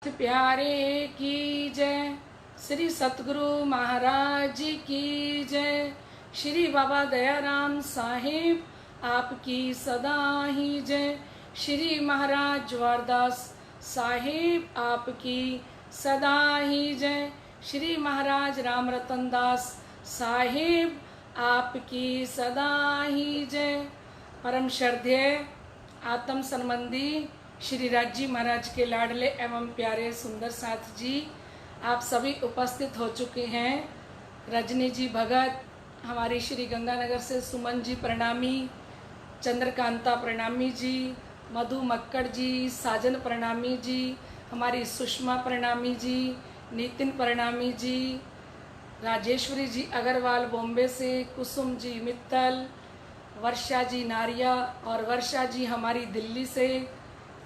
प्यारे की जय। श्री सतगुरु महाराज की जय। श्री बाबा दयाराम साहिब आपकी सदा ही जय। श्री महाराज जवारदास साहिब आपकी सदा ही जय। श्री महाराज राम रतन दास साहिब आपकी सदा ही जय। परम श्रद्धेय आत्म संबंधी श्री राज जी महाराज के लाडले एवं प्यारे सुंदर साथ जी आप सभी उपस्थित हो चुके हैं। रजनी जी भगत, हमारी श्री गंगानगर से सुमन जी प्रणामी, चंद्रकांता प्रणामी जी, मधु मक्कड़ जी, साजन प्रणामी जी, हमारी सुषमा प्रणामी जी, नितिन प्रणामी जी, राजेश्वरी जी अग्रवाल बॉम्बे से, कुसुम जी मित्तल, वर्षा जी नारिया और वर्षा जी हमारी दिल्ली से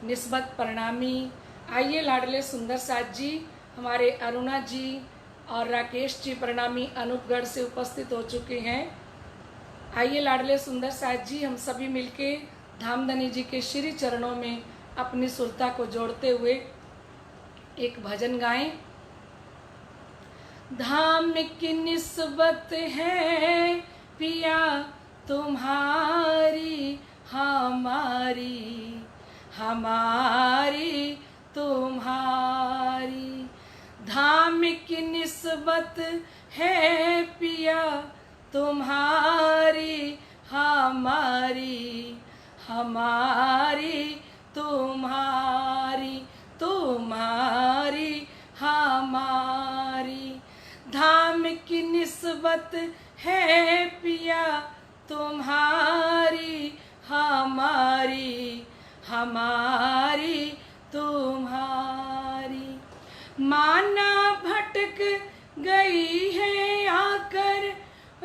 निस्बत प्रणामी। आइए लाडले सुंदर साथ जी हमारे अरुणा जी और राकेश जी प्रणामी अनूपगढ़ से उपस्थित हो चुके हैं। आइए लाडले सुंदर साथ जी हम सभी मिलके धामधनी जी के श्री चरणों में अपनी सुरता को जोड़ते हुए एक भजन गाएं। धाम की निस्बत है पिया तुम्हारी हमारी, हमारी तुम्हारी। धाम की निस्बत है पिया तुम्हारी हमारी, हमारी तुम्हारी, तुम्हारी हमारी। धाम की निस्बत है पिया तुम्हारी हमारी, हमारी तुम्हारी। माना भटक गई है आकर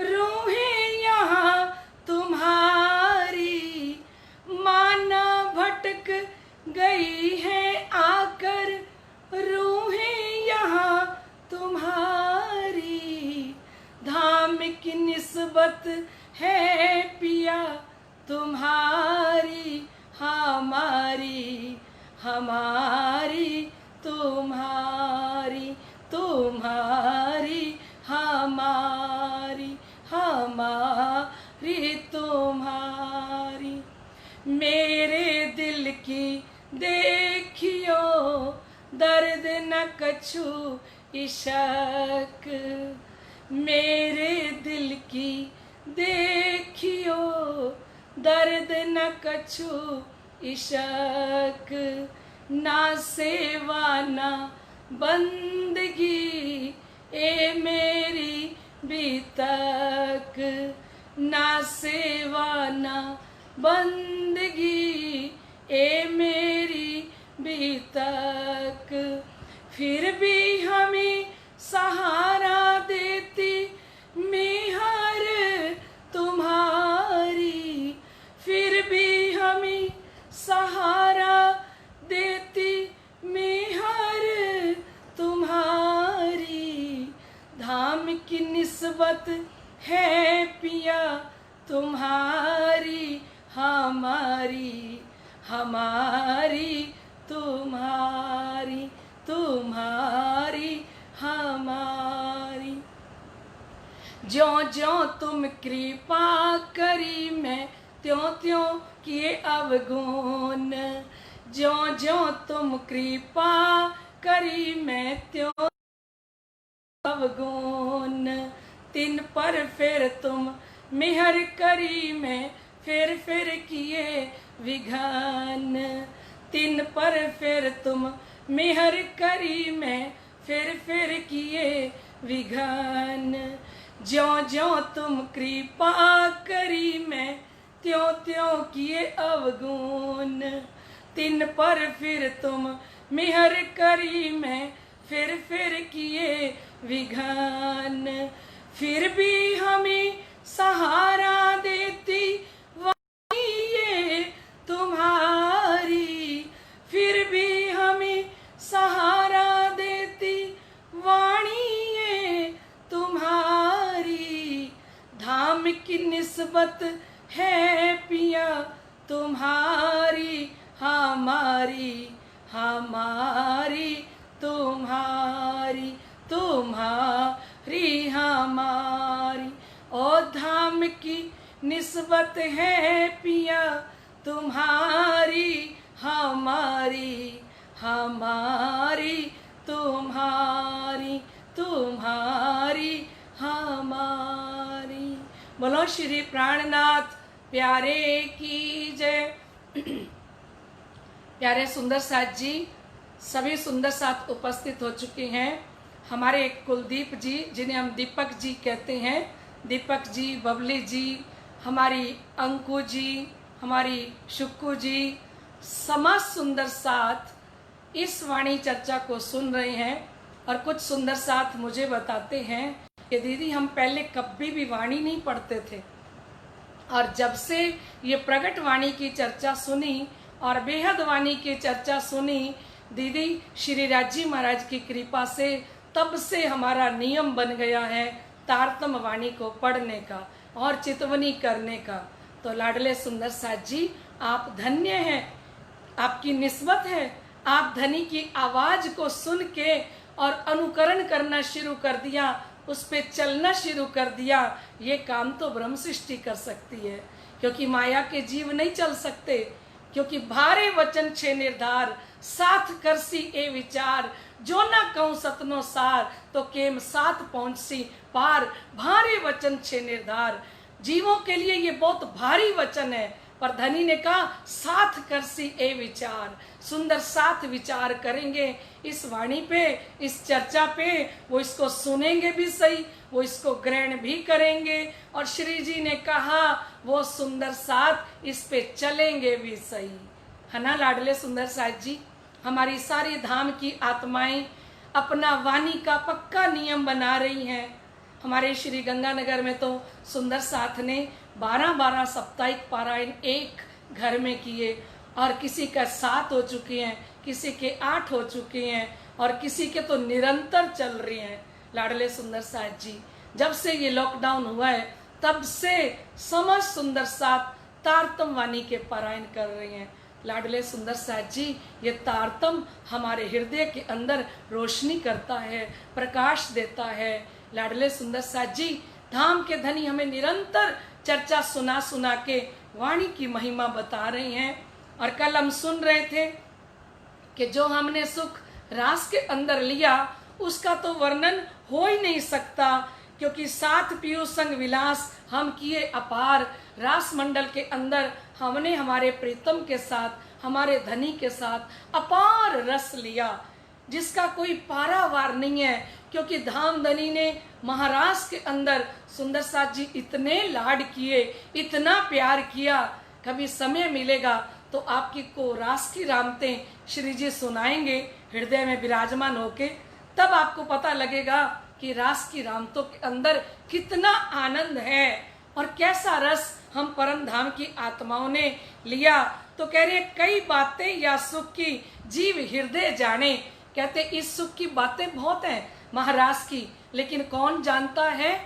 रूहें यहाँ तुम्हारी, माना भटक गई है आकर रूहें यहाँ तुम्हारी। धाम की निस्बत है पिया तुम्हारी हमारी, हमारी तुम्हारी, तुम्हारी हमारी, हमारी तुम्हारी। मेरे दिल की देखियो दर्द न कछु इशक, मेरे दिल की देखियो दर्द न कछु इशक। ना सेवा ना बंदगी ए मेरी बीतक, ना सेवा ना बंदगी ए मेरी बीतक। फिर भी हमें सहारा देती मेहर तुम्हारी, फिर भी हमें सहारा देती मेहर तुम्हारी। धाम की निस्बत है पिया तुम्हारी हमारी, हमारी तुम्हारी, तुम्हारी हमारी। ज्यों ज्यों तुम कृपा करी मैं त्यों त्यों किए अवगुण, ज्यों ज्यों तुम कृपा करी मैं त्यों अवगुण। तिन पर फिर तुम मेहर करी मैं फिर किए विघन, तिन पर फिर तुम मेहर करी मैं फिर किए विघन। ज्यों ज्यों तुम कृपा करी मैं त्यों त्यों किए अवगुण, तिन पर फिर तुम मेहर करी मैं फिर किए विघन। फिर भी हमें सहारा देती वाणी ये तुम्हारी, फिर भी हमें सहारा देती वाणी ये तुम्हारी। धाम की निस्बत है पिया तुम्हारी हमारी, हमारी की निस्बत है पिया, तुम्हारी हमारी, हमारी तुम्हारी, तुम्हारी हमारी। बोलो श्री प्राणनाथ प्यारे की जय। प्यारे सुंदर साथ जी, सभी सुंदर साथ उपस्थित हो चुके हैं। हमारे कुलदीप जी, जिन्हें हम दीपक जी कहते हैं, दीपक जी, बबली जी, हमारी अंकु जी, हमारी शुक्कू जी, समस्त सुंदर साथ इस वाणी चर्चा को सुन रहे हैं। और कुछ सुंदर साथ मुझे बताते हैं कि दीदी हम पहले कभी भी वाणी नहीं पढ़ते थे, और जब से ये प्रगट वाणी की चर्चा सुनी और बेहद वाणी की चर्चा सुनी दीदी श्री राजी महाराज की कृपा से, तब से हमारा नियम बन गया है तारतम वाणी को पढ़ने का और चितवनी करने का। तो लाडले सुंदर साथ जी, आप धन्य हैं, आपकी निस्बत है। आप धनी की आवाज को सुन के और अनुकरण करना शुरू कर दिया, उस पे चलना शुरू कर दिया। ये काम तो ब्रह्म सृष्टि कर सकती है, क्योंकि माया के जीव नहीं चल सकते। क्योंकि भारे वचन छे निर्धार, साथ करसी ए विचार, जो ना कहूं सतनो सार, तो केम साथ पहुंचसी पार। भारे वचन छे निर्धार, जीवों के लिए ये बहुत भारी वचन है, पर धनी ने कहा साथ करसी ए विचार। सुंदर साथ विचार करेंगे इस वाणी पे, इस चर्चा पे, वो इसको सुनेंगे भी सही, वो इसको ग्रहण भी करेंगे, और श्री जी ने कहा वो सुंदर साथ इस पे चलेंगे भी सही, है ना लाडले सुंदर साथ जी। हमारी सारी धाम की आत्माएं अपना वाणी का पक्का नियम बना रही हैं। हमारे श्री गंगानगर में तो सुंदर साथ ने 12-12 साप्ताहिक पारायण एक घर में किए, और किसी का 7 हो चुके हैं, किसी के 8 हो चुके हैं, और किसी के तो निरंतर चल रही हैं। लाडले सुंदर साथ जी, जब से ये लॉकडाउन हुआ है तब से समस्त सुंदर साथ तारतम वाणी के पारायण कर रहे हैं। लाडले सुंदर साथ जी, ये तारतम हमारे हृदय के अंदर रोशनी करता है, प्रकाश देता है। लाडले सुंदर साथ जी, धाम के धनी हमें निरंतर चर्चा सुना सुना के वाणी की महिमा बता रहे हैं। और कल हम सुन रहे थे कि जो हमने सुख रास के अंदर लिया उसका तो वर्णन हो ही नहीं सकता, क्योंकि साथ पीयूष संग विलास हम किए अपार। रास मंडल के अंदर हमने हमारे प्रीतम के साथ, हमारे धनी के साथ अपार रस लिया, जिसका कोई पारावार नहीं है। क्योंकि धाम धनी ने महाराज के अंदर सुंदर साथ जी इतने लाड किए, इतना प्यार किया। कभी समय मिलेगा तो आपकी को रास की रामतें श्री जी सुनाएंगे हृदय में विराजमान होके, तब आपको पता लगेगा कि रास की रामतों के अंदर कितना आनंद है और कैसा रस हम परम धाम की आत्माओं ने लिया। तो कह रहे कई बातें या सुख की जीव हृदय जाने। कहते इस सुख की बातें बहुत हैं महाराज की, लेकिन कौन जानता है?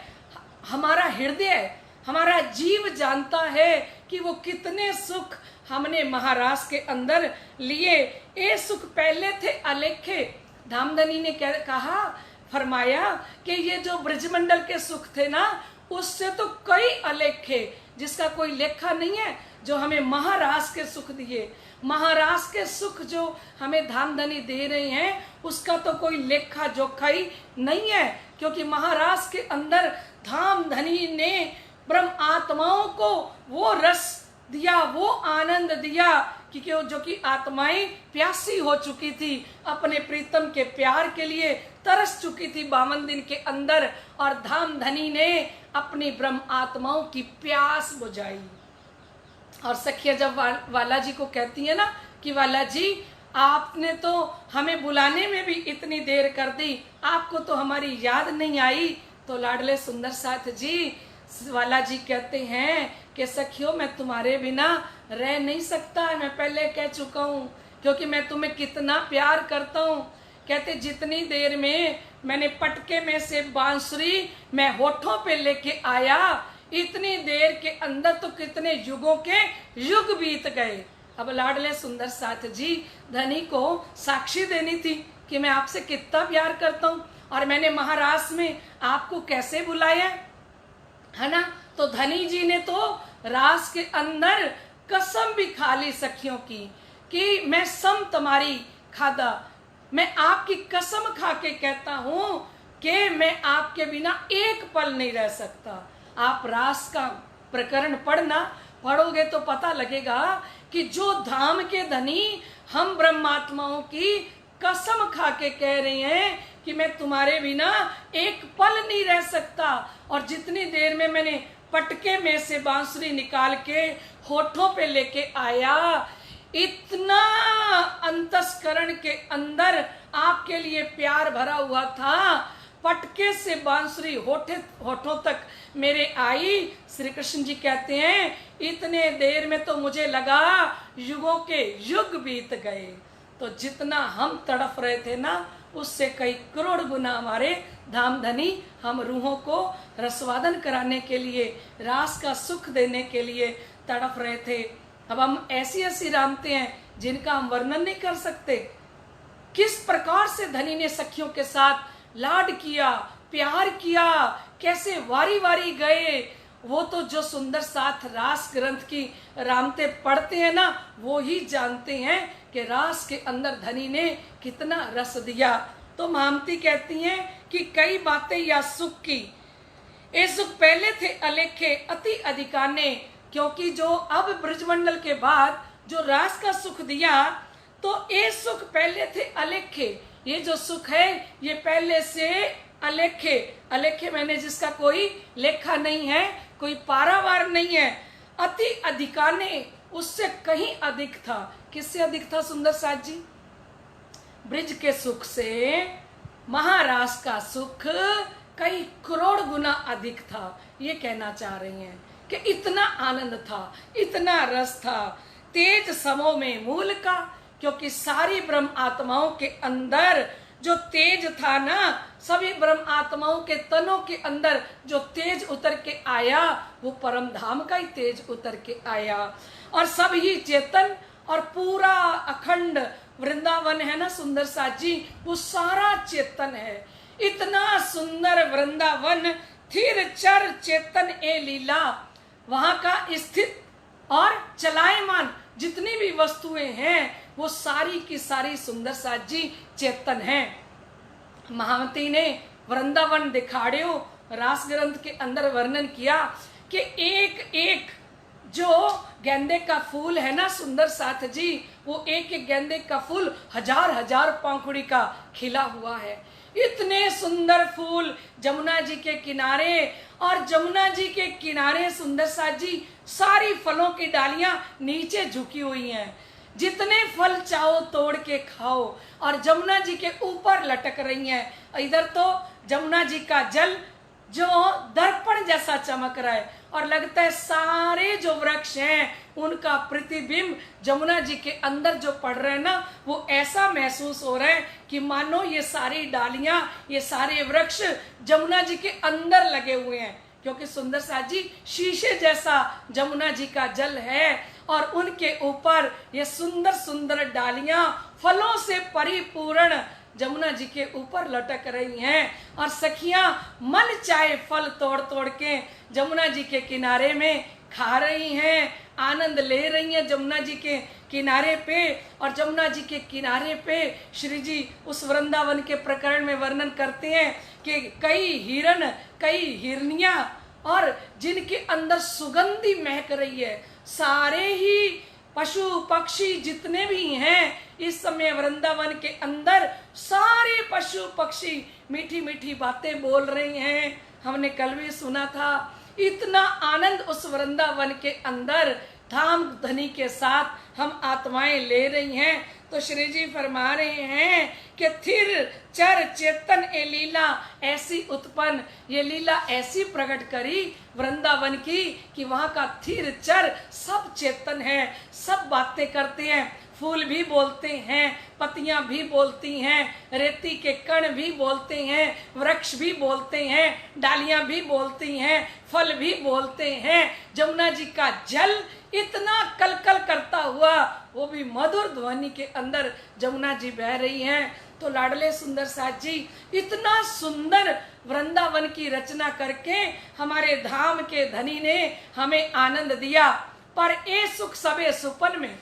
हमारा हृदय, हमारा जीव जानता है कि वो कितने सुख हमने महाराज के अंदर लिए। ये सुख पहले थे अलेखे। धामधनी ने कहा, फरमाया कि ये जो ब्रजमंडल के सुख थे ना, उससे तो कई अलेखे, जिसका कोई लेखा नहीं है, जो हमें महाराज के सुख दिए। महाराज के सुख जो हमें धामधनी दे रहे हैं, उसका तो कोई लेखा जोखा ही नहीं है। क्योंकि महाराज के अंदर धामधनी ने ब्रह्म आत्माओं को वो रस दिया, वो आनंद दिया कि जो कि आत्माएं प्यासी हो चुकी थी, अपने प्रीतम के प्यार के लिए तरस चुकी थी 52 दिन के अंदर, और धामधनी ने अपनी ब्रह्म आत्माओं की प्यास बुझाई। और सखिया जब वाला जी को कहती है ना कि वाला जी आपने तो हमें बुलाने में भी इतनी देर कर दी, आपको तो हमारी याद नहीं आई। तो लाडले सुंदर साथ जी, वाला जी कहते हैं कि सखियों मैं तुम्हारे बिना रह नहीं सकता, मैं पहले कह चुका हूँ, क्योंकि मैं तुम्हें कितना प्यार करता हूँ। कहते जितनी देर में मैंने पटके में से बांसुरी मैं होठों पे लेके आया, इतनी देर के अंदर तो कितने युगों के युग बीत गए। अब लाडले सुंदर साथ जी, धनी को साक्षी देनी थी कि मैं आपसे कितना प्यार करता हूँ, और मैंने महाराज में आपको कैसे बुलाया। है ना। तो धनी जी ने तो रास के अंदर कसम भी खा ली सखियों की कि मैं सम तुम्हारी खादा, मैं आपकी कसम खा के कहता हूं कि मैं आपके बिना एक पल नहीं रह सकता। आप रास का प्रकरण पढ़ोगे तो पता लगेगा कि जो धाम के धनी हम ब्रह्मात्माओं की कसम खा के कह रहे हैं कि मैं तुम्हारे बिना एक पल नहीं रह सकता। और जितनी देर में मैंने पटके में से बांसुरी निकाल के होठों पे लेके आया, इतना अंतस्करण के अंदर आपके लिए प्यार भरा हुआ था। पटके से बांसुरी होठों तक मेरे आई। श्री कृष्ण जी कहते हैं इतने देर में तो मुझे लगा युगों के युग बीत गए। तो जितना हम तड़फ रहे थे ना, उससे कई करोड़ गुना हमारे धाम धनी हम रूहों को रसवादन कराने के लिए, रास का सुख देने के लिए तड़फ रहे थे। अब हम ऐसी ऐसी रामते हैं जिनका हम वर्णन नहीं कर सकते। किस प्रकार से धनी ने सखियों के साथ लाड किया, प्यार किया, कैसे वारी वारी गए। वो तो जो सुंदर साथ रास ग्रंथ की रामते पढ़ते हैं ना, वो ही जानते हैं कि रास के अंदर धनी ने कितना रस दिया। तो मामती कहती हैं कि कई बातें या सुख की, ये सुख पहले थे अलेखे अति अधिकाने, क्योंकि जो अब ब्रजमंडल के बाद जो रास का सुख दिया, तो ये सुख पहले थे अलेखे। ये जो सुख है ये पहले से अलेखे, अलेखे मैंने जिसका कोई लेखा नहीं है, कोई पारावार नहीं है। अति अधिकाने, उससे कहीं अधिक था। किससे अधिक था सुंदर साथ जी? ब्रिज के सुख से महारास का सुख कई करोड़ गुना अधिक था। ये कहना चाह रही हैं कि इतना आनंद था, इतना रस था। तेज समो में मूल का, क्योंकि सारी ब्रह्म आत्माओं के अंदर जो तेज था ना, सभी ब्रह्म आत्माओं के तनों के अंदर जो तेज उतर के आया, वो परम धाम का ही तेज उतर के आया। और सब ही चेतन, और पूरा अखंड वृंदावन है ना सुंदर साथ जी, वो सारा चेतन है। इतना सुंदर वृंदावन, थिर चर चेतन ए लीला, वहां का स्थित और चलायमान जितनी भी वस्तुएं हैं वो सारी की सारी सुंदर साथ जी चेतन है। महावती ने वृंदावन दिखाड़ियो रास ग्रंथ के अंदर वर्णन किया कि एक एक जो गेंदे का फूल है ना सुंदर साथ जी, वो एक एक गेंदे का फूल हजार हजार पंखुड़ी का खिला हुआ है। इतने सुंदर फूल जमुना जी के किनारे, और जमुना जी के किनारे सुंदर साथ जी सारी फलों की डालियां नीचे झुकी हुई हैं। जितने फल चाहो तोड़ के खाओ, और जमुना जी के ऊपर लटक रही हैं। इधर तो जमुना जी का जल जो दर्पण जैसा चमक रहा है, और लगता है सारे जो वृक्ष हैं उनका प्रतिबिंब जमुना जी के अंदर जो पड़ रहे हैं ना, वो ऐसा महसूस हो रहा है कि मानो ये सारी डालियां, ये सारे वृक्ष जमुना जी के अंदर लगे हुए हैं। क्योंकि सुंदर साथ जी शीशे जैसा जमुना जी का जल है, और उनके ऊपर ये सुंदर सुंदर डालियां फलों से परिपूर्ण जमुना जी के ऊपर लटक रही हैं। और सखियां मन चाहे फल तोड़ तोड़ के जमुना जी के किनारे में खा रही हैं, आनंद ले रही हैं जमुना जी के किनारे पे। और जमुना जी के किनारे पे श्री जी उस वृंदावन के प्रकरण में वर्णन करते हैं कि कई हिरण, कई हिरनियां, और जिनके अंदर सुगंधी महक रही है। सारे ही पशु पक्षी जितने भी हैं इस समय वृंदावन के अंदर, सारे पशु पक्षी मीठी मीठी बातें बोल रहे हैं। हमने कल भी सुना था, इतना आनंद उस वृंदावन के अंदर धाम धनी के साथ हम आत्माएं ले रही हैं। तो श्री जी फरमा रहे हैं कि थिर चर चेतन ए लीला ऐसी उत्पन्न, ये लीला ऐसी प्रकट करी वृंदावन की कि वहां का थिर चर सब चेतन है, सब बातें करते हैं। फूल भी बोलते हैं, पत्तियां भी बोलती हैं, रेती के कण भी बोलते हैं, वृक्ष भी बोलते हैं, डालियां भी बोलती हैं, फल भी बोलते हैं। जमुना जी का जल इतना कलकल करता हुआ, वो भी मधुर ध्वनि के अंदर जमुना जी बह रही हैं। तो लाडले सुंदर साथ जी इतना सुंदर वृंदावन की रचना करके हमारे धाम के धनी ने हमें आनंद दिया। पर ए सुख सबे सुपन में।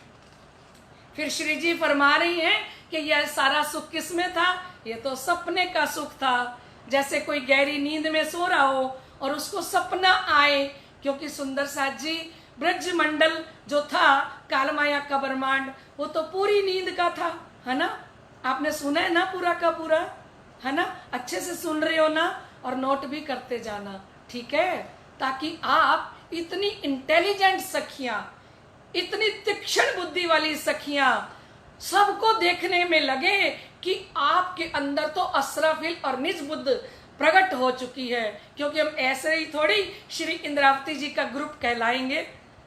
फिर श्री जी फरमा रही हैं कि यह सारा सुख किस में था? ये तो सपने का सुख था। जैसे कोई गहरी नींद में सो रहा हो और उसको सपना आए, क्योंकि सुंदर साथ जी ब्रज मंडल जो था कालमाया का ब्रह्मांड, वो तो पूरी नींद का था, है ना? आपने सुना है ना पूरा का पूरा, है ना? अच्छे से सुन रहे हो ना, और नोट भी करते जाना, ठीक है? ताकि आप इतनी इंटेलिजेंट सखियां, इतनी तीक्ष्ण बुद्धि वाली सखियां, सबको देखने में लगे कि आपके अंदर तो असराफिल और निज बुद्ध प्रकट हो चुकी है। क्योंकि हम ऐसे ही थोड़ी श्री इंद्रावती जी का ग्रुप कहलाएंगे,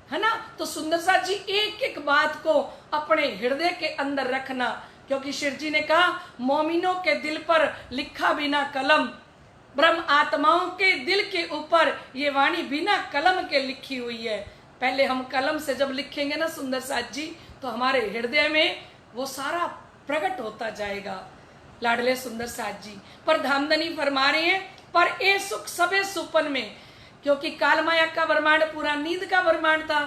है ना? तो सुंदर साथ जी एक एक बात को अपने हृदय के अंदर रखना, क्योंकि शिव जी ने कहा मोमिनों के दिल पर लिखा बिना कलम, ब्रह्म आत्माओं के दिल के ऊपर ये वाणी बिना कलम के लिखी हुई है। पहले हम कलम से जब लिखेंगे ना सुंदर साथ जी, तो हमारे हृदय में वो सारा प्रकट होता जाएगा। लाडले सुंदर साथ जी पर धामधनी फरमा रहे हैं, पर ए सुख सबे सुपन में। क्योंकि काल माया का ब्रह्मांड पूरा नींद का ब्रह्मांड था,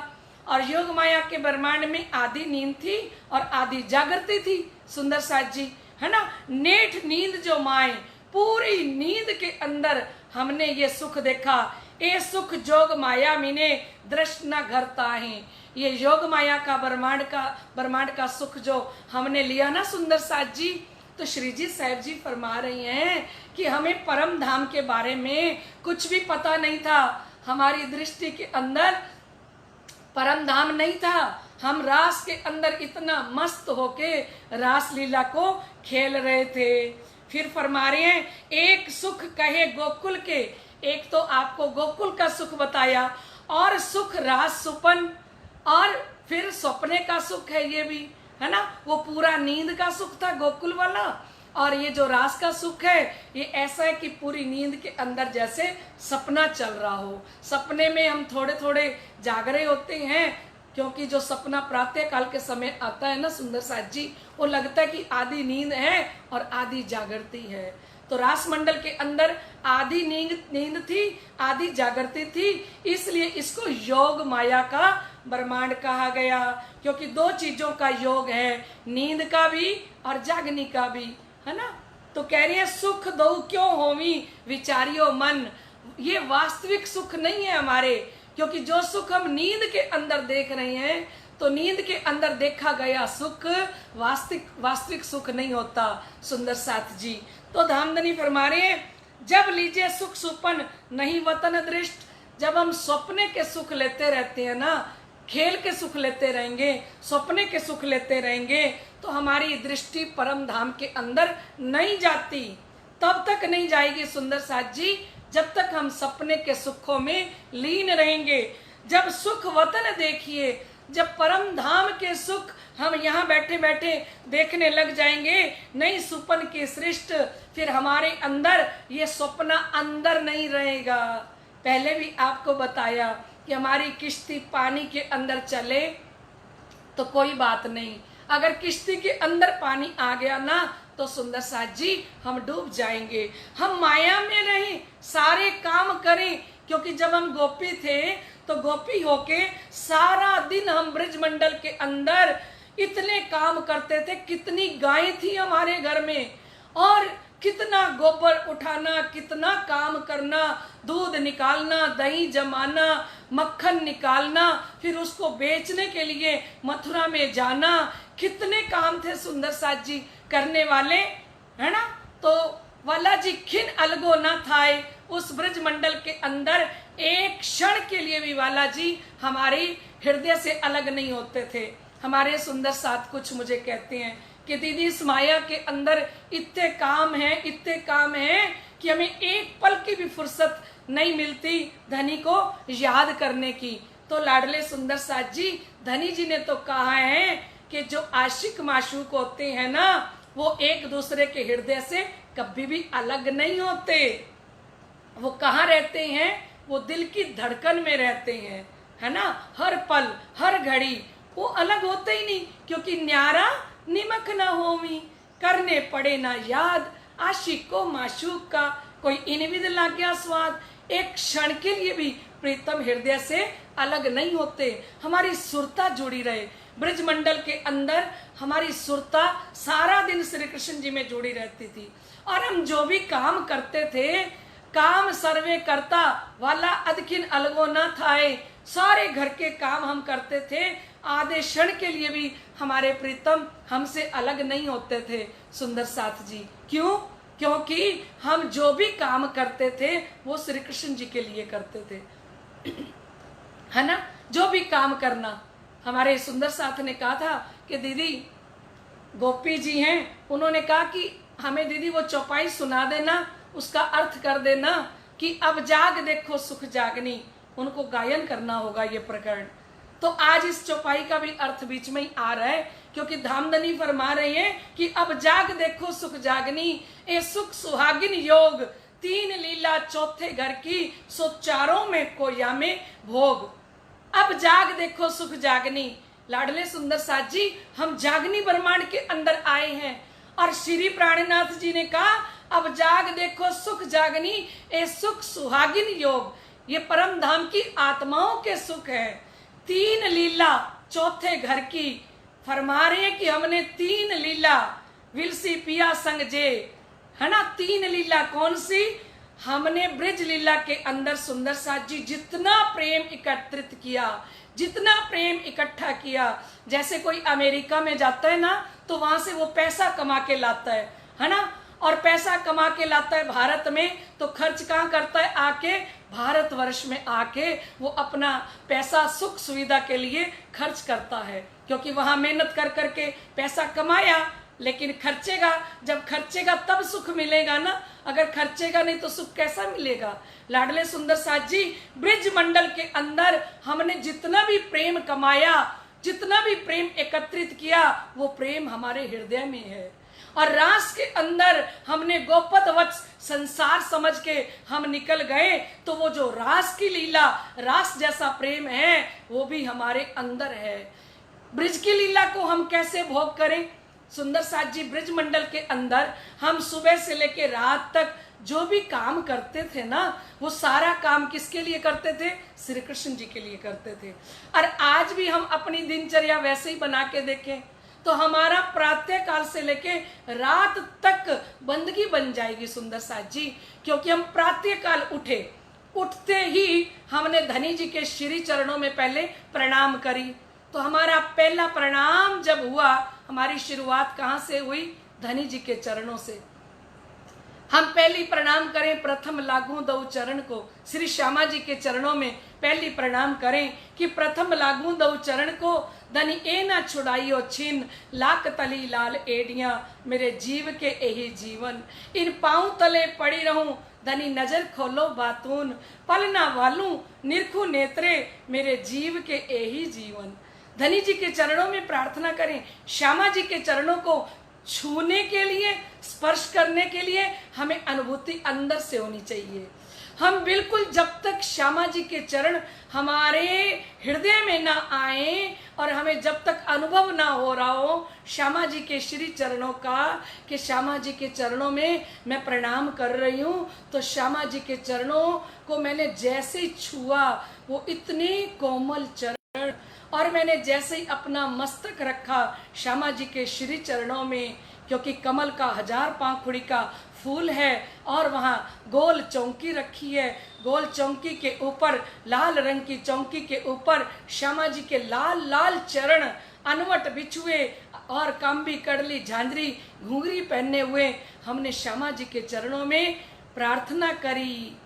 और योग माया के ब्रह्मांड में आधी नींद थी और आधी जागृति थी सुंदर साथ जी, है ना? नेठ नींद जो माए, पूरी नींद के अंदर हमने ये सुख देखा। ए सुख जोग माया मिने दृष्ट न घरता है। ये योग माया का ब्रह्मांड का सुख जो हमने लिया ना सुंदर साथ जी, तो श्री जी साहब जी फरमा रही हैं कि हमें परम धाम के बारे में कुछ भी पता नहीं था। हमारी दृष्टि के अंदर परम धाम नहीं था। हम रास के अंदर इतना मस्त होके रास लीला को खेल रहे थे। फिर फरमा रहे हैं एक सुख कहे गोकुल के, एक तो आपको गोकुल का सुख बताया, और सुख रास सुपन, और फिर सपने का सुख है ये भी, है ना? वो पूरा नींद का सुख था गोकुल वाला, और ये जो रास का सुख है ये ऐसा है कि पूरी नींद के अंदर जैसे सपना चल रहा हो। सपने में हम थोड़े थोड़े जाग रहे होते हैं, क्योंकि जो सपना प्रातः काल के समय आता है ना सुंदर साथ जी, वो लगता है कि आधी नींद है और आधी जागृति है। तो रास मंडल के अंदर आधी नींद थी, आधी जागृति थी, इसलिए इसको योग माया का ब्रह्मांड कहा गया। क्योंकि दो चीजों का योग है, नींद का भी और जागने का भी, है ना? तो कह रही है सुख दो क्यों होवी विचारियो मन। ये वास्तविक सुख नहीं है हमारे, क्योंकि जो सुख हम नींद के अंदर देख रहे हैं, तो नींद के अंदर देखा गया सुख वास्तविक सुख नहीं होता सुंदर साथ जी। तो धामधनी फरमा रहे हैं जब लीजिए सुख सुपन नहीं वतन दृष्ट। जब हम सपने के सुख लेते रहते हैं ना, खेल के सुख लेते रहेंगे, सपने के सुख लेते रहेंगे, तो हमारी दृष्टि परम धाम के अंदर नहीं जाती। तब तक नहीं जाएगी सुंदर साथ जी जब तक हम सपने के सुखों में लीन रहेंगे। जब सुख वतन देखिए, जब परम धाम के सुख हम यहाँ बैठे बैठे देखने लग जाएंगे, नई सुपन की सृष्ट, फिर हमारे अंदर ये सपना अंदर नहीं रहेगा। पहले भी आपको बताया कि हमारी किश्ती पानी के अंदर चले तो कोई बात नहीं, अगर किश्ती के अंदर पानी आ गया ना तो सुंदर साथ जी हम डूब जाएंगे। हम माया में रहें, सारे काम करें, क्योंकि जब हम गोपी थे तो गोपी होके सारा दिन हम ब्रज मंडल के अंदर इतने काम करते थे। कितनी गायें थी हमारे घर में, और कितना गोबर उठाना, कितना काम करना, दूध निकालना, दही जमाना, मक्खन निकालना, फिर उसको बेचने के लिए मथुरा में जाना, कितने काम थे सुंदर साथ जी करने वाले, है ना? तो वाला जी खिन अलगो न थाए, उस ब्रज मंडल के अंदर एक क्षण के लिए भी वाला जी हमारी हृदय से अलग नहीं होते थे। हमारे सुंदर साथ कुछ मुझे कहते हैं कि दीदी इस माया के अंदर इतने काम हैं कि हमें एक पल की भी फुर्सत नहीं मिलती धनी को याद करने की। तो लाडले सुंदर साथ जी धनी जी ने तो कहा है कि जो आशिक माशूक होते हैं ना, वो एक दूसरे के हृदय से कभी भी अलग नहीं होते। वो कहाँ रहते हैं? वो दिल की धड़कन में रहते हैं, है ना? हर पल हर घड़ी वो अलग होते ही नहीं, क्योंकि न्यारा निमक न होवी, करने पड़े ना याद, आशिक को माशूक का कोई इनविद लाग गया स्वाद। एक क्षण के लिए भी प्रीतम हृदय से अलग नहीं होते। हमारी सुरता जुड़ी रहे ब्रज मंडल के अंदर, हमारी सुरता सारा दिन श्री कृष्ण जी में जुड़ी रहती थी। और हम जो भी काम करते थे, काम सर्वे करता वाला अदकिन अलगो न थाए, सारे घर के काम हम करते थे। आधे क्षण के लिए भी हमारे प्रीतम हमसे अलग नहीं होते थे सुंदर साथ जी। क्यों? क्योंकि हम जो भी काम करते थे वो श्री कृष्ण जी के लिए करते थे, है ना। जो भी काम करना, हमारे सुंदर साथ ने कहा था कि दीदी गोपी जी हैं, उन्होंने कहा कि हमें दीदी वो चौपाई सुना देना, उसका अर्थ कर देना कि अब जाग देखो सुख जागनी। उनको गायन करना होगा ये प्रकरण। तो आज इस चौपाई का भी अर्थ बीच में ही आ रहा है, क्योंकि धामधनी फरमा रहे हैं कि अब जाग देखो सुख जागनी, ए सुख सुहागिन योग, तीन लीला चौथे घर की, सो चारों में कोया में भोग। अब जाग देखो सुख जागनी। लाडले सुंदर साथ जी, हम जागनी ब्रह्मांड के अंदर आए हैं और श्री प्राणनाथ जी ने कहा अब जाग देखो सुख जागनी, ए सुख सुहागिन योग। ये परम धाम की आत्माओं के सुख है। तीन लीला चौथे घर की, फरमा रहे हैं कि हमने तीन लीला विलसी पिया संग जे, है ना। तीन लीला कौन सी? हमने ब्रज लीला के अंदर सुंदर साथ जी जितना प्रेम एकत्रित किया, जितना प्रेम इकट्ठा किया, जैसे कोई अमेरिका में जाता है ना तो वहां से वो पैसा कमा के लाता है ना। और पैसा कमा के लाता है भारत में, तो खर्च कहाँ करता है? आके भारतवर्ष में आके वो अपना पैसा सुख सुविधा के लिए खर्च करता है, क्योंकि वहां मेहनत कर करके पैसा कमाया, लेकिन खर्चेगा, जब खर्चेगा तब सुख मिलेगा ना। अगर खर्चेगा नहीं तो सुख कैसा मिलेगा? लाडले सुंदर साथ जी, ब्रिज मंडल के अंदर हमने जितना भी प्रेम कमाया, जितना भी प्रेम एकत्रित किया, वो प्रेम हमारे हृदय में है। और रास के अंदर हमने गोपद वत्स संसार समझ के हम निकल गए, तो वो जो रास की लीला, रास जैसा प्रेम है, वो भी हमारे अंदर है। ब्रिज की लीला को हम कैसे भोग करें? सुंदर साथ जी, ब्रिज मंडल के अंदर हम सुबह से लेके रात तक जो भी काम करते थे ना, वो सारा काम किसके लिए करते थे? श्री कृष्ण जी के लिए करते थे। और आज भी हम अपनी दिनचर्या वैसे ही बना के देखें तो हमारा प्रातः काल से लेके रात तक बंदगी बन जाएगी सुंदर साथ जी। क्योंकि हम प्रातः काल उठते ही हमने धनी जी के श्री चरणों में पहले प्रणाम करी। तो हमारा पहला प्रणाम जब हुआ, हमारी शुरुआत कहाँ से हुई? धनी जी के चरणों से। हम पहली प्रणाम करें, प्रथम लागू दो चरण को, श्री श्यामा जी के चरणों में पहली प्रणाम करें कि प्रथम लागू दो चरण को, धनी ए ना छुड़ाइयो छिन, लाख तली लाल एडिया, मेरे जीव के यही जीवन, इन पांव तले पड़ी रहूं, धनी नजर खोलो बातून, पल ना वालू निरखू नेत्रे, मेरे जीव के यही जीवन। धनी जी के चरणों में प्रार्थना करें। श्यामा जी के चरणों को छूने के लिए, स्पर्श करने के लिए हमें अनुभूति अंदर से होनी चाहिए। हम बिल्कुल जब तक श्यामा जी के चरण हमारे हृदय में ना आए और हमें जब तक अनुभव ना हो रहा हो श्यामा जी के श्री चरणों का, कि श्यामा जी के चरणों में मैं प्रणाम कर रही हूँ, तो श्यामा जी के चरणों को मैंने जैसे ही छुआ, वो इतने कोमल चरण, और मैंने जैसे ही अपना मस्तक रखा श्यामा जी के श्री चरणों में, क्योंकि कमल का 1000 पाखुड़ी का फूल है और वहाँ गोल चौकी रखी है, गोल चौकी के ऊपर, लाल रंग की चौकी के ऊपर श्यामा जी के लाल लाल चरण, अनवट बिछुए और कांबी कड़ली झांझरी घुंघरी पहने हुए, हमने श्यामा जी के चरणों में प्रार्थना करी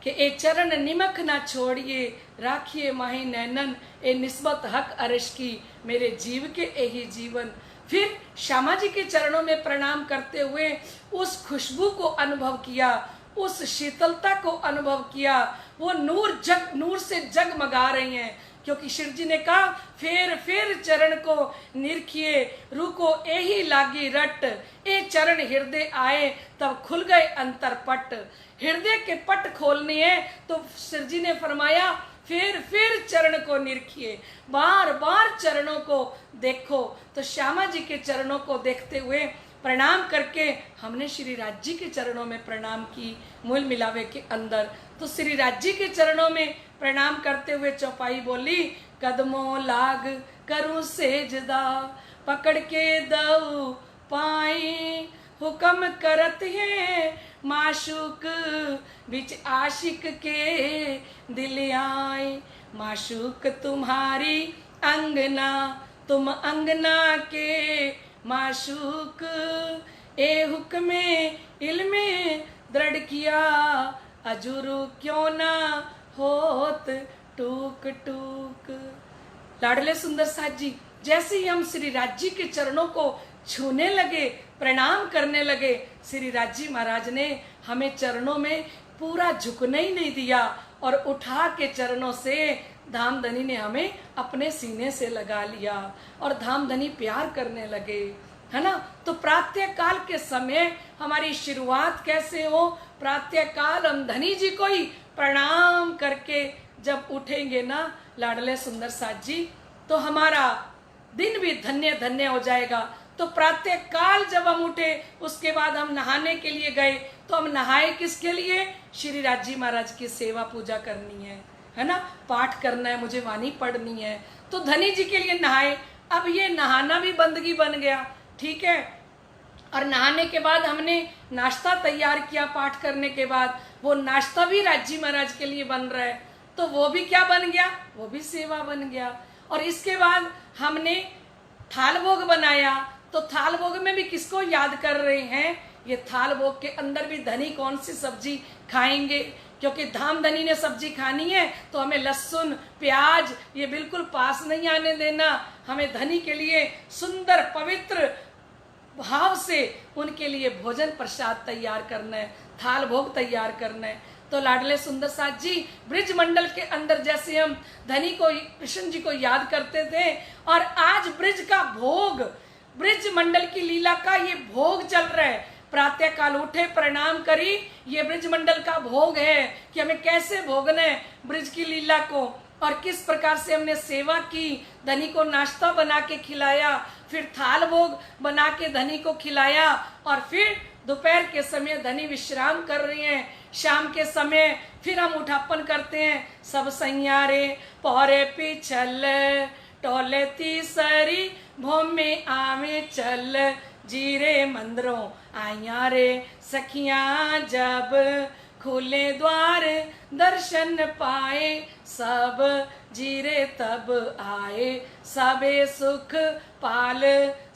कि ए चरण निमक ना छोड़िए, राखिए माही नैनन, ए निस्बत हक अरश की, मेरे जीव के यही जीवन। फिर श्यामा जी के चरणों में प्रणाम करते हुए उस खुशबू को अनुभव किया, उस शीतलता को अनुभव किया। वो नूर से जगमगा रही हैं, क्योंकि शिव जी ने कहा फेर चरण को निरखिए, रुको यही लागी रट, ए चरण हृदय आए तब खुल गए अंतरपट। हृदय के पट खोलने हैं तो शिव जी ने फरमाया फिर चरण को निरखिए, बार बार चरणों को देखो। तो श्यामा जी के चरणों को देखते हुए प्रणाम करके हमने श्री राज जी के चरणों में प्रणाम की मूल मिलावे के अंदर। तो श्री राज जी के चरणों में प्रणाम करते हुए चौपाई बोली, कदमों लाग करूं सेजदा, पकड़ के दऊ पाई, हुक्म करत है माशूक, बिच आशिक के दिल आए, माशूक तुम्हारी अंगना, तुम अंगना के माशूक, ए हुक्मे इल्मे दृढ़ किया, अजुरु क्यों ना होत टूक टूक। लाडले सुंदर साथ जी, जैसे ही हम श्री राज जी के चरणों को छूने लगे, प्रणाम करने लगे, श्री राज जी महाराज ने हमें चरणों में पूरा झुकने ही नहीं दिया और उठा के चरणों से धामधनी ने हमें अपने सीने से लगा लिया और धामधनी प्यार करने लगे, है ना। तो प्रातः काल के समय हमारी शुरुआत कैसे हो, प्रातः काल हम धनी जी को ही प्रणाम करके जब उठेंगे ना लाडले सुंदर साथ जी, तो हमारा दिन भी धन्य धन्य हो जाएगा। तो प्रातः काल जब हम उठे, उसके बाद हम नहाने के लिए गए, तो हम नहाए किसके लिए? श्री राज जी महाराज की सेवा पूजा करनी है ना, पाठ करना है, मुझे वाणी पढ़नी है, तो धनी जी के लिए नहाए। अब ये नहाना भी बंदगी बन गया, ठीक है। और नहाने के बाद हमने नाश्ता तैयार किया, पाठ करने के बाद वो नाश्ता भी राज जी महाराज के लिए बन रहा है, तो वो भी क्या बन गया? वो भी सेवा बन गया। और इसके बाद हमने थाल भोग बनाया, तो थाल भोग में भी किसको याद कर रहे हैं? ये थाल भोग के अंदर भी धनी कौन सी सब्जी खाएंगे, क्योंकि धामधनी ने सब्जी खानी है, तो हमें लहसुन प्याज ये बिल्कुल पास नहीं आने देना। हमें धनी के लिए सुंदर पवित्र भाव से उनके लिए भोजन प्रसाद तैयार करना है, थाल भोग तैयार करना है। तो लाडले सुंदर साथ जी, ब्रिज मंडल के अंदर जैसे हम धनी को, कृष्ण जी को याद करते थे, और आज ब्रिज का भोग, ब्रिज मंडल की लीला का ये भोग चल रहा है। प्रातः काल उठे, प्रणाम करी, ये ब्रिज मंडल का भोग है कि हमें कैसे भोगना है ब्रिज की लीला को, और किस प्रकार से हमने सेवा की, धनी को नाश्ता बना के खिलाया, फिर थाल भोग बना के धनी को खिलाया, और फिर दोपहर के समय धनी विश्राम कर रही हैं, शाम के समय फिर हम उठापन करते हैं। सब सैयारे पौरे पिछल, टोले तीसरी भोम में आवे चल, जीरे मंदिरों आया रे सखियां, जब खुले द्वार दर्शन पाए, सब जीरे तब आए सबे सुख पाल,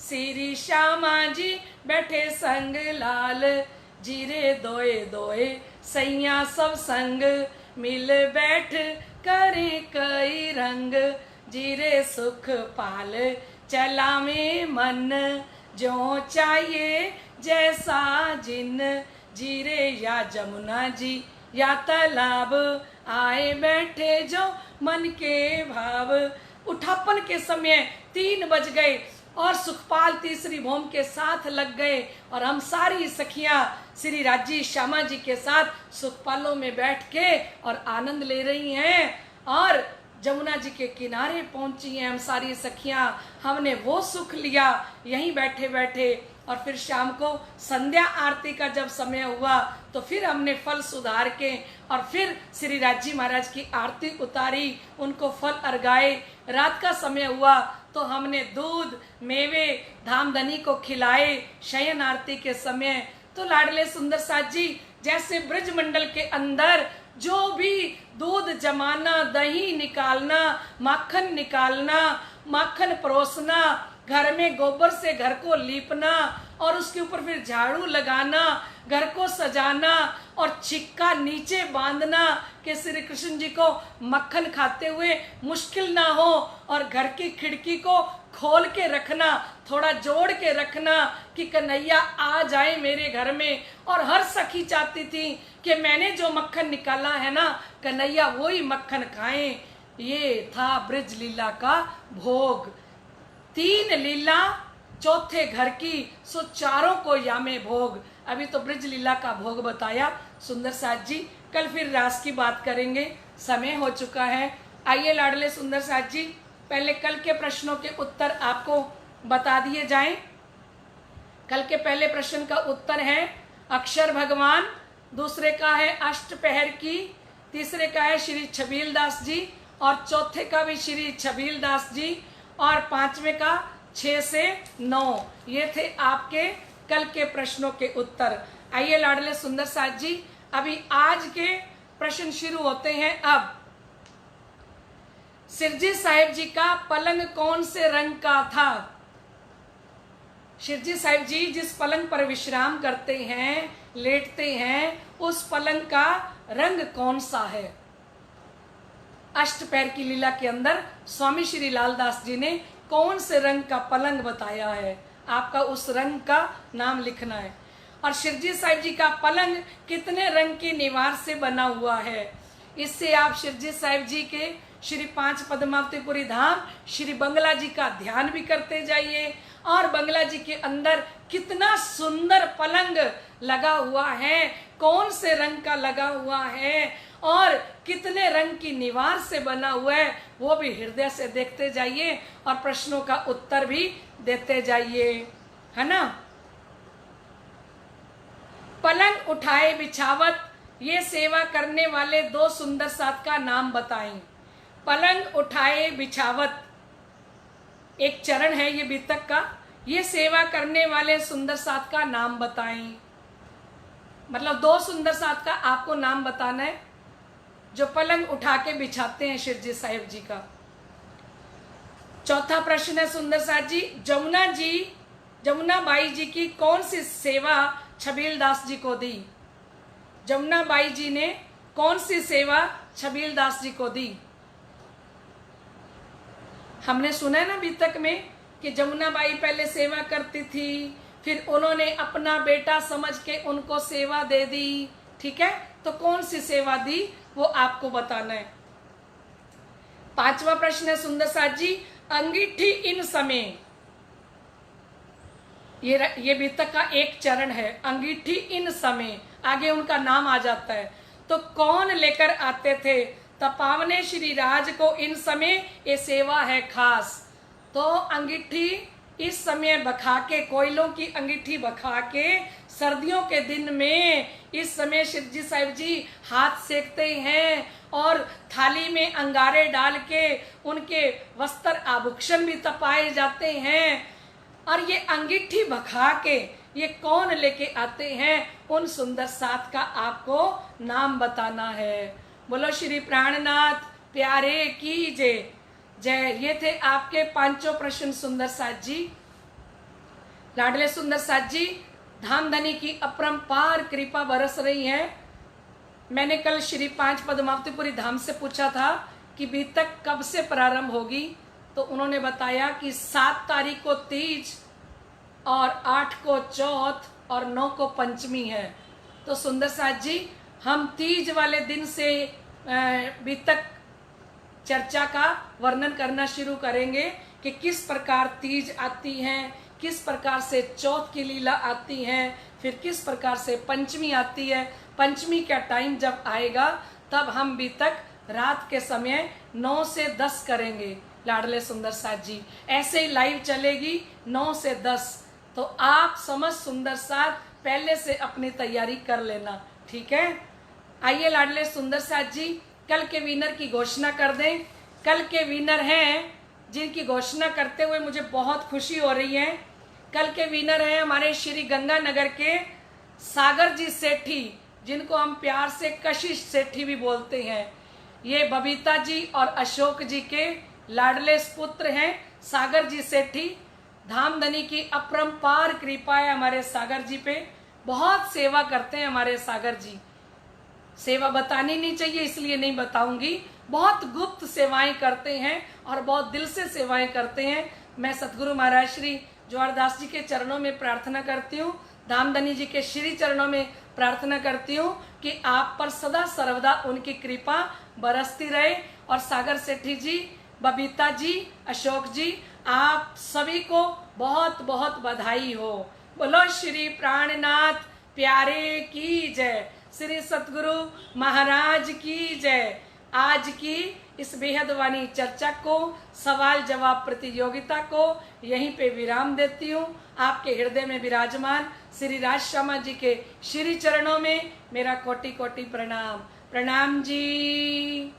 श्री श्यामा जी बैठे संग लाल, जीरे दोए दोए सैया सब संग, मिल बैठ करे कई रंग, जीरे सुख पाल चला में मन, जो चाहिए जैसा जिन, जीरे या जमुना जी या तालाब, आए बैठे जो मन के भाव। उठापन के समय 3 बज गए और सुखपाल तीसरी भोम के साथ लग गए, और हम सारी सखियां श्री राजी श्यामा जी के साथ सुखपालों में बैठ के और आनंद ले रही हैं, और जमुना जी के किनारे पहुंची हैं हम सारी सखियां। हमने वो सुख लिया यहीं बैठे बैठे, और फिर शाम को संध्या आरती का जब समय हुआ, तो फिर हमने फल सुधार के और फिर श्री राजी महाराज की आरती उतारी, उनको फल अर्घाए। रात का समय हुआ तो हमने दूध मेवे धामधनी को खिलाए शयन आरती के समय। तो लाडले सुंदर साथ जी, जैसे ब्रज मंडल के अंदर जो भी दूध जमाना, दही निकालना, माखन निकालना, माखन परोसना, घर में गोबर से घर को लीपना और उसके ऊपर फिर झाड़ू लगाना, घर को सजाना और छिक्का नीचे बांधना कि श्री कृष्ण जी को मक्खन खाते हुए मुश्किल ना हो, और घर की खिड़की को खोल के रखना, थोड़ा जोड़ के रखना कि कन्हैया आ जाए मेरे घर में। और हर सखी चाहती थी कि मैंने जो मक्खन निकाला है ना, कन्हैया वो ही मक्खन खाएं। ये था ब्रज लीला का भोग। 3 लीला चौथे घर की, सो चारों को यामे भोग। अभी तो ब्रज लीला का भोग बताया सुंदर साथ जी, कल फिर रास की बात करेंगे, समय हो चुका है। आइए लाडले सुंदर साथ जी, पहले कल के प्रश्नों के उत्तर आपको बता दिए जाएं। कल के पहले प्रश्न का उत्तर है अक्षर भगवान, दूसरे का है अष्टपहर की, तीसरे का है श्री छबील दास जी, और चौथे का भी श्री छबील दास जी, और पांचवें का 6 से 9। ये थे आपके कल के प्रश्नों के उत्तर। आइए लाडले सुंदर साथ जी, अभी आज के प्रश्न शुरू होते हैं। अब शिरजी साहिब जी का पलंग कौन से रंग का था? शिरजी साहिब जी जिस पलंग पर विश्राम करते हैं, लेटते हैं, उस पलंग का रंग कौन सा है? अष्टपैर की लीला के अंदर स्वामी श्री लालदास जी ने कौन से रंग का पलंग बताया है? आपका उस रंग का नाम लिखना है। और शिरजी साहिब जी का पलंग कितने रंग के निवार से बना हुआ है? इससे आप शिरजी साहिब जी के श्री 5 पद्मावतीपुरी धाम श्री बंगला जी का ध्यान भी करते जाइए, और बंगला जी के अंदर कितना सुंदर पलंग लगा हुआ है, कौन से रंग का लगा हुआ है, और कितने रंग की निवार से बना हुआ है, वो भी हृदय से देखते जाइए और प्रश्नों का उत्तर भी देते जाइए, है ना। पलंग उठाए बिछावत, ये सेवा करने वाले 2 सुंदर साथ का नाम बताएं। पलंग उठाए बिछावत एक चरण है ये बीतक का, ये सेवा करने वाले सुंदर साथ का नाम बताएं। मतलब 2 सुंदर साथ का आपको नाम बताना है जो पलंग उठा के बिछाते हैं शिरजी साहिब जी का। चौथा प्रश्न है सुंदर साथ जी, जमुना बाई जी की कौन सी सेवा छबील दास जी को दी? जमुना बाई जी ने कौन सी सेवा छबील दास जी को दी? हमने सुना है ना बीतक में कि जमुना बाई पहले सेवा करती थी, फिर उन्होंने अपना बेटा समझ के उनको सेवा दे दी, ठीक है। तो कौन सी सेवा दी वो आपको बताना है। 5वां प्रश्न है सुंदर साथ जी, अंगीठी इन समय, ये बीतक का एक चरण है। अंगीठी इन समय आगे उनका नाम आ जाता है, तो कौन लेकर आते थे? तपावने श्री राज को इन समय ये सेवा है खास। तो अंगीठी इस समय बखा के, कोयलों की अंगीठी बखा के सर्दियों के दिन में इस समय शिरजी साहिब जी हाथ सेकते हैं, और थाली में अंगारे डाल के उनके वस्त्र आभूषण भी तपाए जाते हैं। और ये अंगीठी बखा के ये कौन लेके आते हैं? उन सुंदर साथ का आपको नाम बताना है। बोलो श्री प्राणनाथ प्यारे की जय जय। ये थे आपके 5 प्रश्न सुंदर साथ जी। लाडले सुंदर साथ जी, धामधनी की अपरंपार कृपा बरस रही है। मैंने कल श्री 5 पद्मावतीपुरी धाम से पूछा था कि बीतक कब से प्रारंभ होगी, तो उन्होंने बताया कि 7 तारीख को तीज, और 8 को चौथ, और 9 को पंचमी है। तो सुंदर साथ जी, हम तीज वाले दिन से बीतक चर्चा का वर्णन करना शुरू करेंगे कि किस प्रकार तीज आती है, किस प्रकार से चौथ की लीला आती है, फिर किस प्रकार से पंचमी आती है। पंचमी का टाइम जब आएगा तब हम बीतक रात के समय 9 से 10 करेंगे लाडले सुंदर साथ जी। ऐसे ही लाइव चलेगी 9 से 10। तो आप समझ सुंदर साथ पहले से अपनी तैयारी कर लेना, ठीक है। आइए लाडले सुंदर साथ जी, कल के विनर की घोषणा कर दें। कल के विनर हैं जिनकी घोषणा करते हुए मुझे बहुत खुशी हो रही है। कल के विनर हैं हमारे श्री गंगानगर के सागर जी सेठी, जिनको हम प्यार से कशिश सेठी भी बोलते हैं। ये बबीता जी और अशोक जी के लाडले पुत्र हैं सागर जी सेठी। धामधनी की अपरंपार कृपा है हमारे सागर जी पे, बहुत सेवा करते हैं हमारे सागर जी। सेवा बतानी नहीं चाहिए इसलिए नहीं बताऊंगी, बहुत गुप्त सेवाएं करते हैं और बहुत दिल से सेवाएं करते हैं। मैं सतगुरु महाराज श्री ज्वारदास जी के चरणों में प्रार्थना करती हूँ, धामधनी जी के श्री चरणों में प्रार्थना करती हूँ कि आप पर सदा सर्वदा उनकी कृपा बरसती रहे। और सागर सेठी जी, बबीता जी, अशोक जी, आप सभी को बहुत बहुत बधाई हो। बोलो श्री प्राणनाथ प्यारे की जय, श्री सतगुरु महाराज की जय। आज की इस बेहद वाणी चर्चा को, सवाल जवाब प्रतियोगिता को यहीं पे विराम देती हूँ। आपके हृदय में विराजमान श्री राज श्यामा जी के श्री चरणों में मेरा कोटि कोटि प्रणाम। प्रणाम जी।